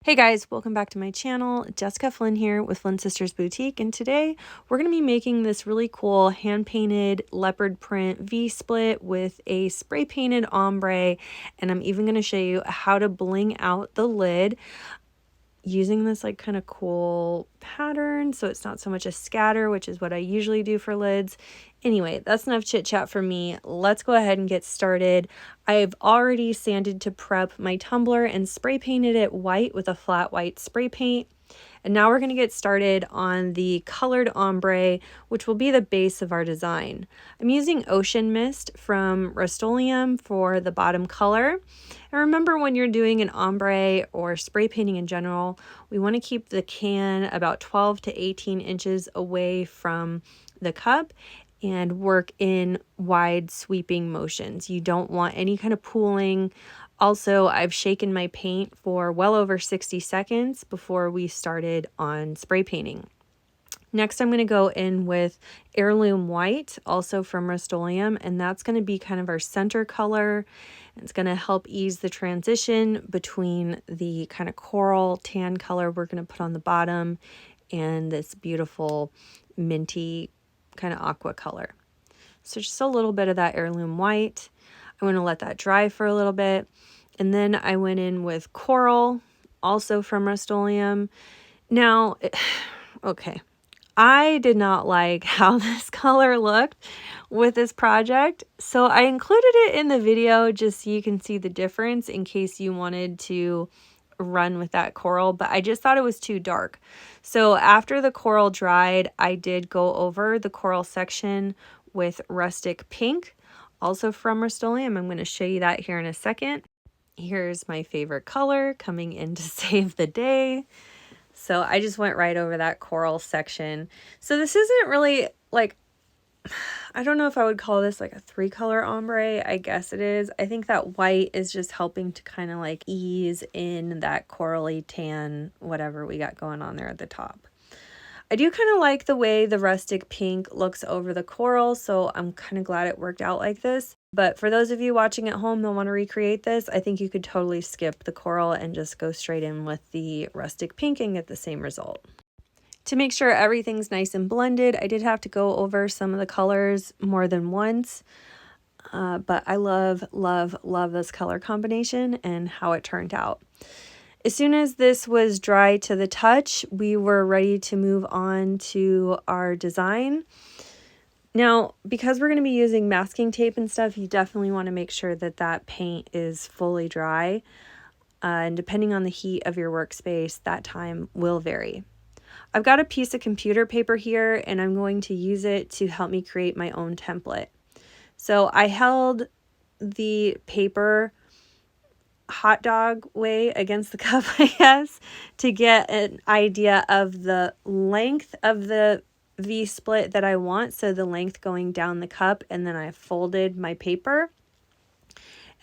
Hey guys, welcome back to my channel. Jessica Flynn here with Flynn Sisters Boutique, and today we're going to be making this really cool hand-painted leopard print V-split with a spray-painted ombre, and I'm even going to show you how to bling out the lid using this like kind of cool pattern so it's not so much a scatter, which is what I usually do for lids. Anyway, that's enough chit chat for me. Let's go ahead and get started. I've already sanded to prep my tumbler and spray painted it white with a flat white spray paint. And now we're going to get started on the colored ombre, which will be the base of our design. I'm using Ocean Mist from Rustoleum for the bottom color. And remember, when you're doing an ombre or spray painting in general, we want to keep the can about 12 to 18 inches away from the cup and work in wide sweeping motions. You don't want any kind of pooling. Also, I've shaken my paint for well over 60 seconds before we started on spray painting. Next, I'm going to go in with Heirloom White, also from Rustoleum, and that's going to be kind of our center color. It's going to help ease the transition between the kind of coral tan color we're going to put on the bottom and this beautiful minty kind of aqua color. So just a little bit of that Heirloom White. I'm going to let that dry for a little bit. And then I went in with Coral, also from Rustoleum. Now, okay, I did not like how this color looked with this project. So I included it in the video just so you can see the difference in case you wanted to run with that coral, but I just thought it was too dark. So after the coral dried, I did go over the coral section with Rustic Pink, also from Rustoleum. I'm going to show you that here in a second. Here's my favorite color coming in to save the day. So I just went right over that coral section. So this isn't really like, I don't know if I would call this like a 3-color ombre. I guess it is. I think that white is just helping to kind of like ease in that corally tan, whatever we got going on there at the top. I do kind of like the way the Rustic Pink looks over the coral, so I'm kind of glad it worked out like this. But for those of you watching at home that want to recreate this, I think you could totally skip the coral and just go straight in with the Rustic Pink and get the same result. To make sure everything's nice and blended, I did have to go over some of the colors more than once. But I love, love, love this color combination and how it turned out. As soon as this was dry to the touch, we were ready to move on to our design. Now, because we're going to be using masking tape and stuff, you definitely want to make sure that that paint is fully dry. And depending on the heat of your workspace, that time will vary. I've got a piece of computer paper here, and I'm going to use it to help me create my own template. So I held the paper hot dog way against the cup, I guess, to get an idea of the length of the V-split that I want. So the length going down the cup, and then I folded my paper.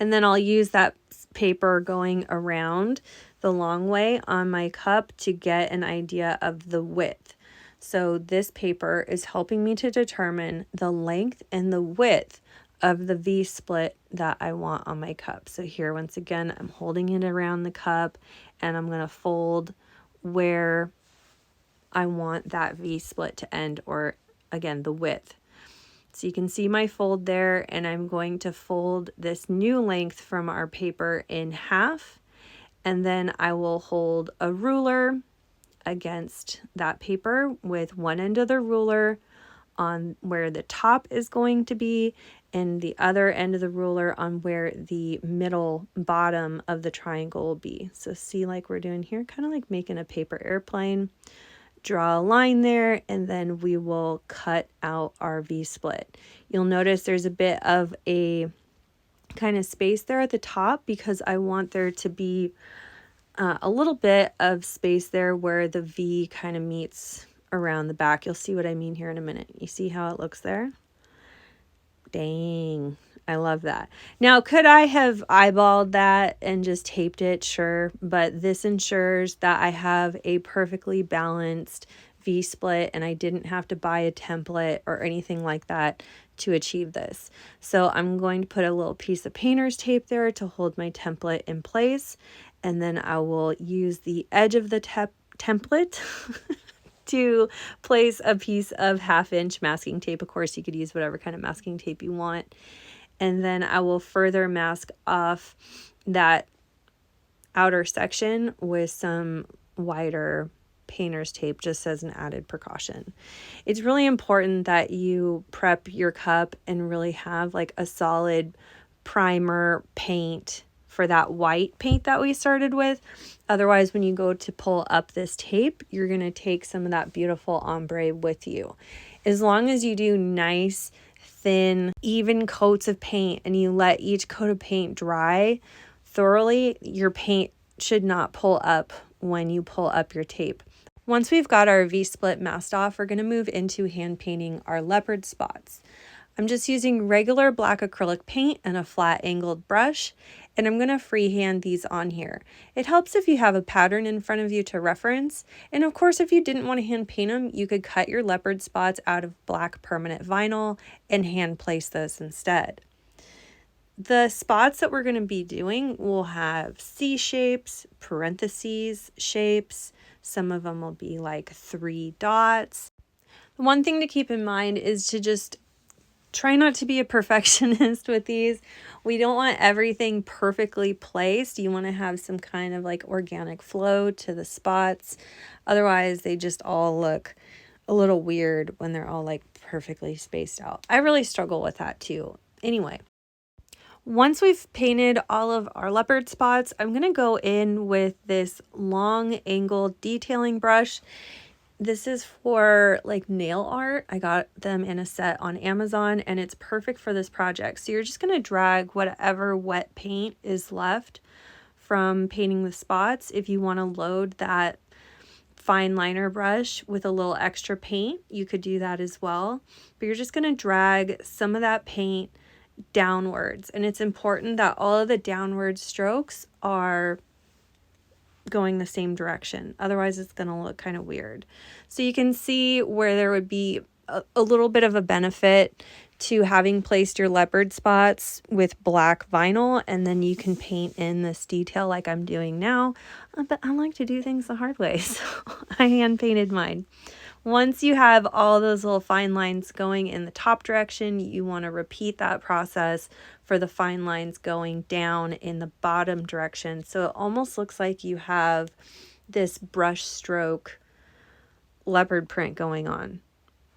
And then I'll use that paper going around the long way on my cup to get an idea of the width. So this paper is helping me to determine the length and the width of the V-split that I want on my cup. So here, once again, I'm holding it around the cup and I'm going to fold where I want that V-split to end, or again, the width. So you can see my fold there, and I'm going to fold this new length from our paper in half, and then I will hold a ruler against that paper with one end of the ruler on where the top is going to be, and the other end of the ruler on where the middle bottom of the triangle will be. So see, like we're doing here, kind of like making a paper airplane. Draw a line there, and then we will cut out our V-split. You'll notice there's a bit of a kind of space there at the top because I want there to be a little bit of space there where the V kind of meets around the back. You'll see what I mean here in a minute. You see how it looks there? Dang, I love that. Now, could I have eyeballed that and just taped it? Sure, but this ensures that I have a perfectly balanced V-split and I didn't have to buy a template or anything like that to achieve this. So I'm going to put a little piece of painter's tape there to hold my template in place. and then I will use the edge of the template to place a piece of 1/2-inch masking tape. Of course, you could use whatever kind of masking tape you want. And then I will further mask off that outer section with some wider painter's tape, just as an added precaution. It's really important that you prep your cup and really have like a solid primer paint for that white paint that we started with. Otherwise, when you go to pull up this tape, you're going to take some of that beautiful ombre with you. As long as you do nice, thin, even coats of paint and you let each coat of paint dry thoroughly, your paint should not pull up when you pull up your tape. Once we've got our V-split masked off, we're going to move into hand painting our leopard spots. I'm just using regular black acrylic paint and a flat angled brush, and I'm going to freehand these on here. It helps if you have a pattern in front of you to reference, and of course if you didn't want to hand paint them, you could cut your leopard spots out of black permanent vinyl and hand place those instead. The spots that we're going to be doing will have C shapes, parentheses shapes. Some of them will be like 3 dots. One thing to keep in mind is to just try not to be a perfectionist with these. We don't want everything perfectly placed. You want to have some kind of like organic flow to the spots. Otherwise, they just all look a little weird when they're all like perfectly spaced out. I really struggle with that too. Anyway, once we've painted all of our leopard spots, I'm going to go in with this long angled detailing brush. This is for like nail art. I got them in a set on Amazon and it's perfect for this project. So you're just going to drag whatever wet paint is left from painting the spots. If you want to load that fine liner brush with a little extra paint, you could do that as well. But you're just going to drag some of that paint downwards. And it's important that all of the downward strokes are going the same direction. Otherwise, it's going to look kind of weird. So you can see where there would be a little bit of a benefit to having placed your leopard spots with black vinyl, and then you can paint in this detail like I'm doing now. But I like to do things the hard way, so I hand painted mine. Once you have all those little fine lines going in the top direction, you want to repeat that process for the fine lines going down in the bottom direction. So it almost looks like you have this brush stroke leopard print going on,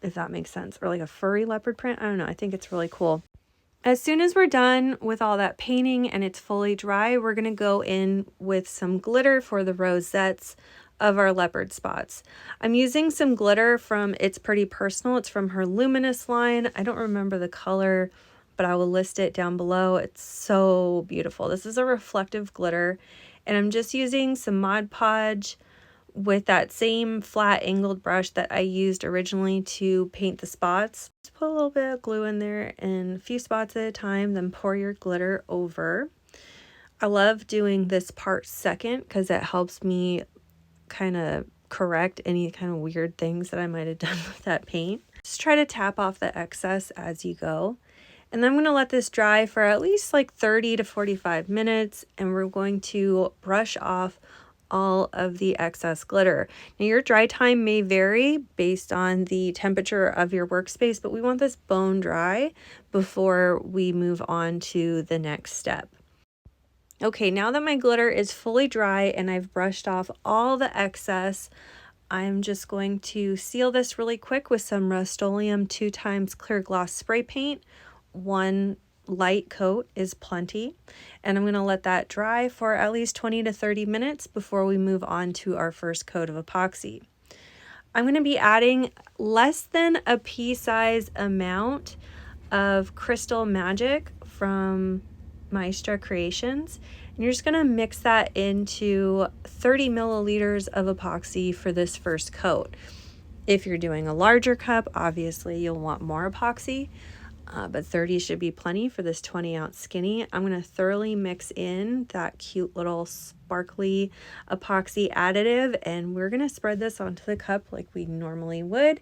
if that makes sense, or like a furry leopard print. I don't know. I think it's really cool. As soon as we're done with all that painting and it's fully dry, we're going to go in with some glitter for the rosettes of our leopard spots. I'm using some glitter from It's Pretty Personal. It's from her Luminous line. I don't remember the color, but I will list it down below. It's so beautiful. This is a reflective glitter, and I'm just using some Mod Podge with that same flat angled brush that I used originally to paint the spots. Just put a little bit of glue in there and a few spots at a time, then pour your glitter over. I love doing this part second because it helps me kind of correct any kind of weird things that I might have done with that paint. Just try to tap off the excess as you go. And then I'm going to let this dry for at least like 30 to 45 minutes, and we're going to brush off all of the excess glitter. Now your dry time may vary based on the temperature of your workspace, but we want this bone dry before we move on to the next step. Okay, now that my glitter is fully dry and I've brushed off all the excess, I'm just going to seal this really quick with some Rustoleum 2x clear gloss spray paint. One light coat is plenty, and I'm going to let that dry for at least 20 to 30 minutes before we move on to our first coat of epoxy. I'm going to be adding less than a pea size amount of Crystal Magic from Maestra Creations, and you're just going to mix that into 30 milliliters of epoxy for this first coat. If you're doing a larger cup, obviously you'll want more epoxy. but 30 should be plenty for this 20-ounce skinny. I'm going to thoroughly mix in that cute little sparkly epoxy additive, and we're going to spread this onto the cup like we normally would,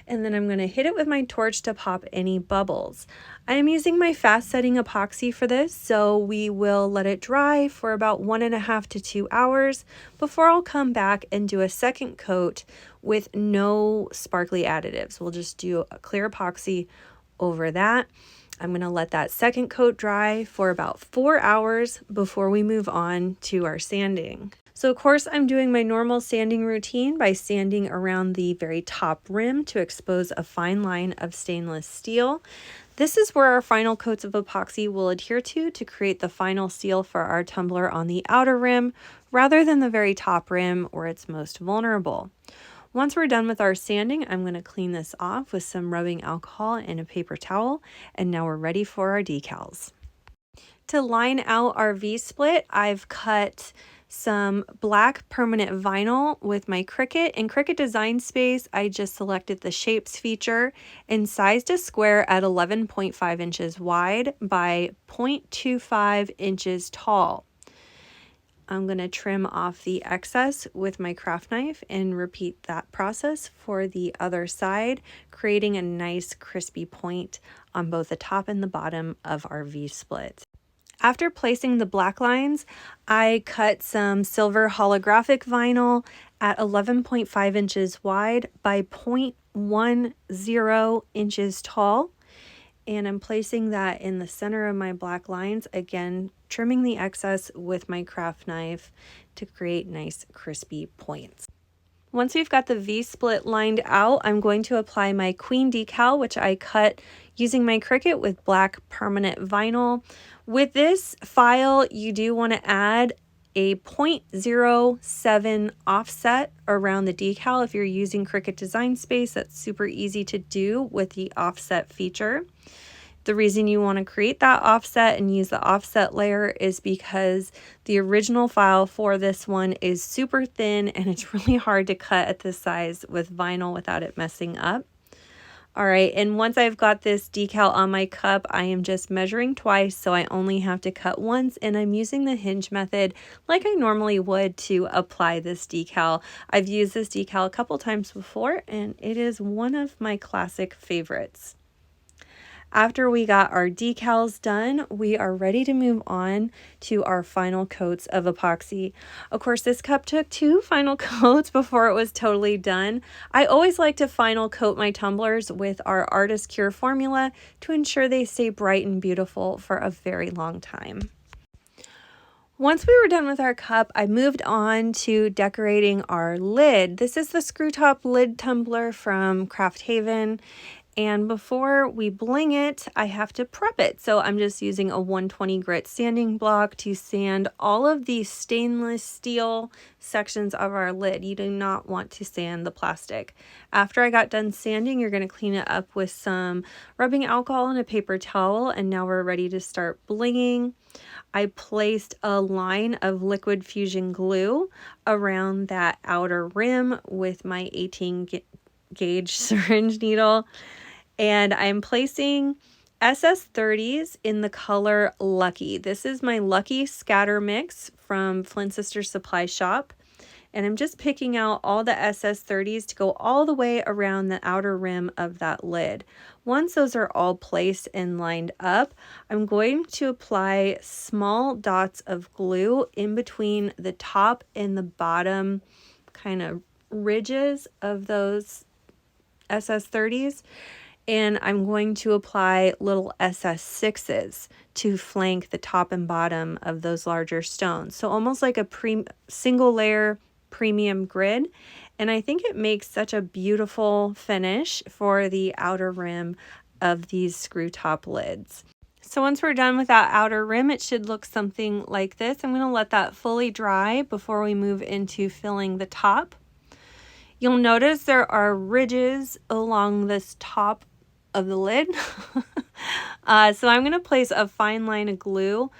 and then I'm going to hit it with my torch to pop any bubbles. I am using my fast setting epoxy for this, so we will let it dry for about 1.5 to 2 hours before I'll come back and do a second coat with no sparkly additives. We'll just do a clear epoxy over that. I'm going to let that second coat dry for about 4 hours before we move on to our sanding. So of course I'm doing my normal sanding routine by sanding around the very top rim to expose a fine line of stainless steel. This is where our final coats of epoxy will adhere to create the final seal for our tumbler on the outer rim rather than the very top rim where it's most vulnerable. Once we're done with our sanding, I'm going to clean this off with some rubbing alcohol and a paper towel, and now we're ready for our decals. To line out our V-split, I've cut some black permanent vinyl with my Cricut. In Cricut Design Space, I just selected the Shapes feature and sized a square at 11.5 inches wide by 0.25 inches tall. I'm going to trim off the excess with my craft knife and repeat that process for the other side, creating a nice crispy point on both the top and the bottom of our V-split. After placing the black lines, I cut some silver holographic vinyl at 11.5 inches wide by 0.10 inches tall. And I'm placing that in the center of my black lines, again, trimming the excess with my craft knife to create nice crispy points. Once we've got the V-split lined out, I'm going to apply my queen decal, which I cut using my Cricut with black permanent vinyl. With this file, you do want to add a 0.07 offset around the decal. If you're using Cricut Design Space, that's super easy to do with the offset feature. The reason you want to create that offset and use the offset layer is because the original file for this one is super thin and it's really hard to cut at this size with vinyl without it messing up. All right, and once I've got this decal on my cup, I am just measuring twice, so I only have to cut once, and I'm using the hinge method like I normally would to apply this decal. I've used this decal a couple times before, and it is one of my classic favorites. After we got our decals done, we are ready to move on to our final coats of epoxy. Of course, this cup took 2 final coats before it was totally done. I always like to final coat my tumblers with our Artist Cure formula to ensure they stay bright and beautiful for a very long time. Once we were done with our cup, I moved on to decorating our lid. This is the screw top lid tumbler from Craft Haven. And before we bling it, I have to prep it. So I'm just using a 120 grit sanding block to sand all of the stainless steel sections of our lid. You do not want to sand the plastic. After I got done sanding, you're going to clean it up with some rubbing alcohol and a paper towel. And now we're ready to start blinging. I placed a line of liquid fusion glue around that outer rim with my 18 gauge syringe needle. And I'm placing SS30s in the color Lucky. This is my Lucky Scatter Mix from Flynn Sisters Supply Shop. And I'm just picking out all the SS30s to go all the way around the outer rim of that lid. Once those are all placed and lined up, I'm going to apply small dots of glue in between the top and the bottom kind of ridges of those SS30s. And I'm going to apply little SS6s to flank the top and bottom of those larger stones. So almost like a single layer premium grid. And I think it makes such a beautiful finish for the outer rim of these screw top lids. So once we're done with that outer rim, it should look something like this. I'm going to let that fully dry before we move into filling the top. You'll notice there are ridges along this top of the lid. So I'm going to place a fine line of glue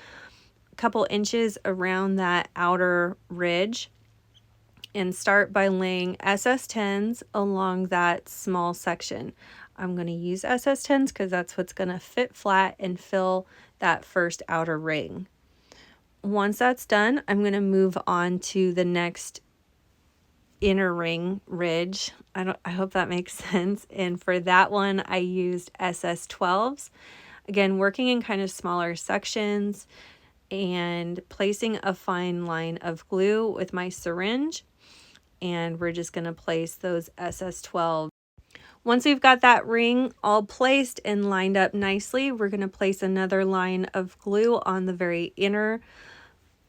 a couple inches around that outer ridge and start by laying SS10s along that small section. I'm going to use SS10s because that's what's going to fit flat and fill that first outer ring. Once that's done, I'm going to move on to the next inner ring ridge. I hope that makes sense. And for that one, I used SS12s. Again, working in kind of smaller sections and placing a fine line of glue with my syringe. And we're just going to place those SS12s. Once we've got that ring all placed and lined up nicely, we're going to place another line of glue on the very inner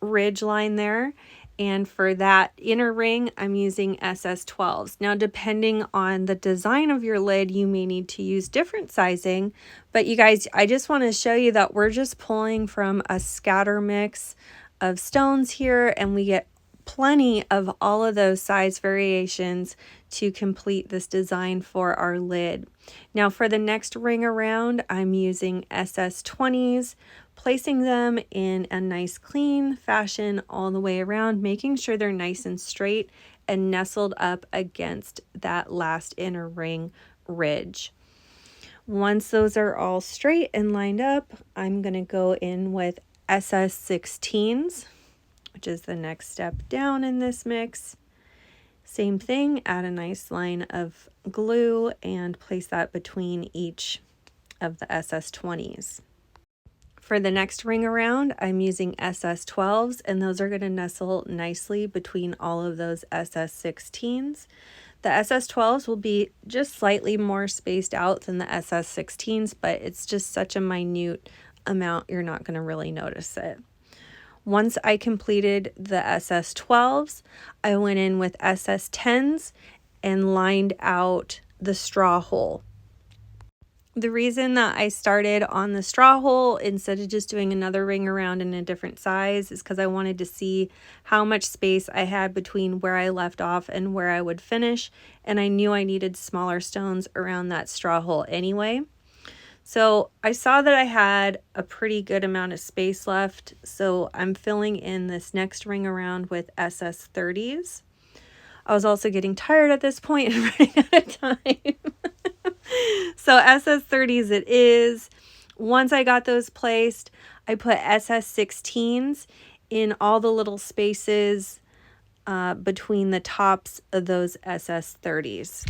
ridge line there. And for that inner ring, I'm using SS12s. Now, depending on the design of your lid, you may need to use different sizing. But you guys, I just want to show you that we're just pulling from a scatter mix of stones here, and we get plenty of all of those size variations to complete this design for our lid. Now for the next ring around, I'm using SS20s, placing them in a nice clean fashion all the way around, making sure they're nice and straight and nestled up against that last inner ring ridge. Once those are all straight and lined up, I'm going to go in with SS16s, which is the next step down in this mix. Same thing, add a nice line of glue and place that between each of the SS20s. For the next ring around, I'm using SS12s, and those are going to nestle nicely between all of those SS16s. The SS12s will be just slightly more spaced out than the SS16s, but it's just such a minute amount, you're not going to really notice it. Once I completed the SS12s, I went in with SS10s and lined out the straw hole. The reason that I started on the straw hole instead of just doing another ring around in a different size is because I wanted to see how much space I had between where I left off and where I would finish, and I knew I needed smaller stones around that straw hole anyway. So I saw that I had a pretty good amount of space left, so I'm filling in this next ring around with SS30s. I was also getting tired at this point and running out of time. So SS30s it is. Once I got those placed, I put SS16s in all the little spaces between the tops of those SS30s.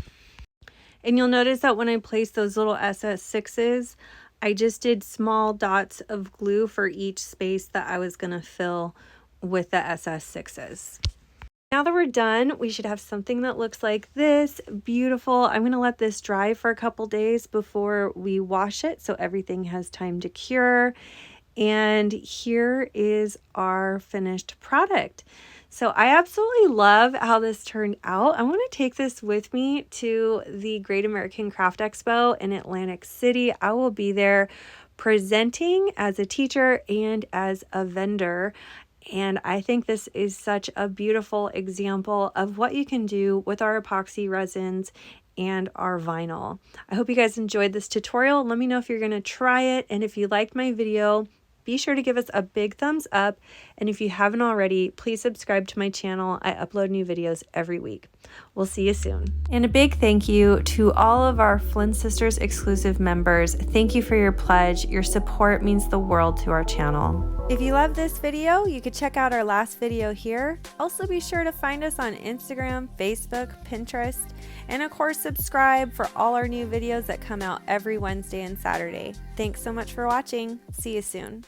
And you'll notice that when I placed those little SS6s, I just did small dots of glue for each space that I was going to fill with the SS6s. Now that we're done, we should have something that looks like this. Beautiful. I'm going to let this dry for a couple days before we wash it so everything has time to cure. And here is our finished product. So I absolutely love how this turned out. I want to take this with me to the Great American Craft Expo in Atlantic City. I will be there presenting as a teacher and as a vendor. And I think this is such a beautiful example of what you can do with our epoxy resins and our vinyl. I hope you guys enjoyed this tutorial. Let me know if you're going to try it. And if you liked my video, be sure to give us a big thumbs up. And if you haven't already, please subscribe to my channel. I upload new videos every week. We'll see you soon. And a big thank you to all of our Flynn Sisters exclusive members. Thank you for your pledge. Your support means the world to our channel. If you love this video, you could check out our last video here. Also be sure to find us on Instagram, Facebook, Pinterest, and of course subscribe for all our new videos that come out every Wednesday and Saturday. Thanks so much for watching. See you soon.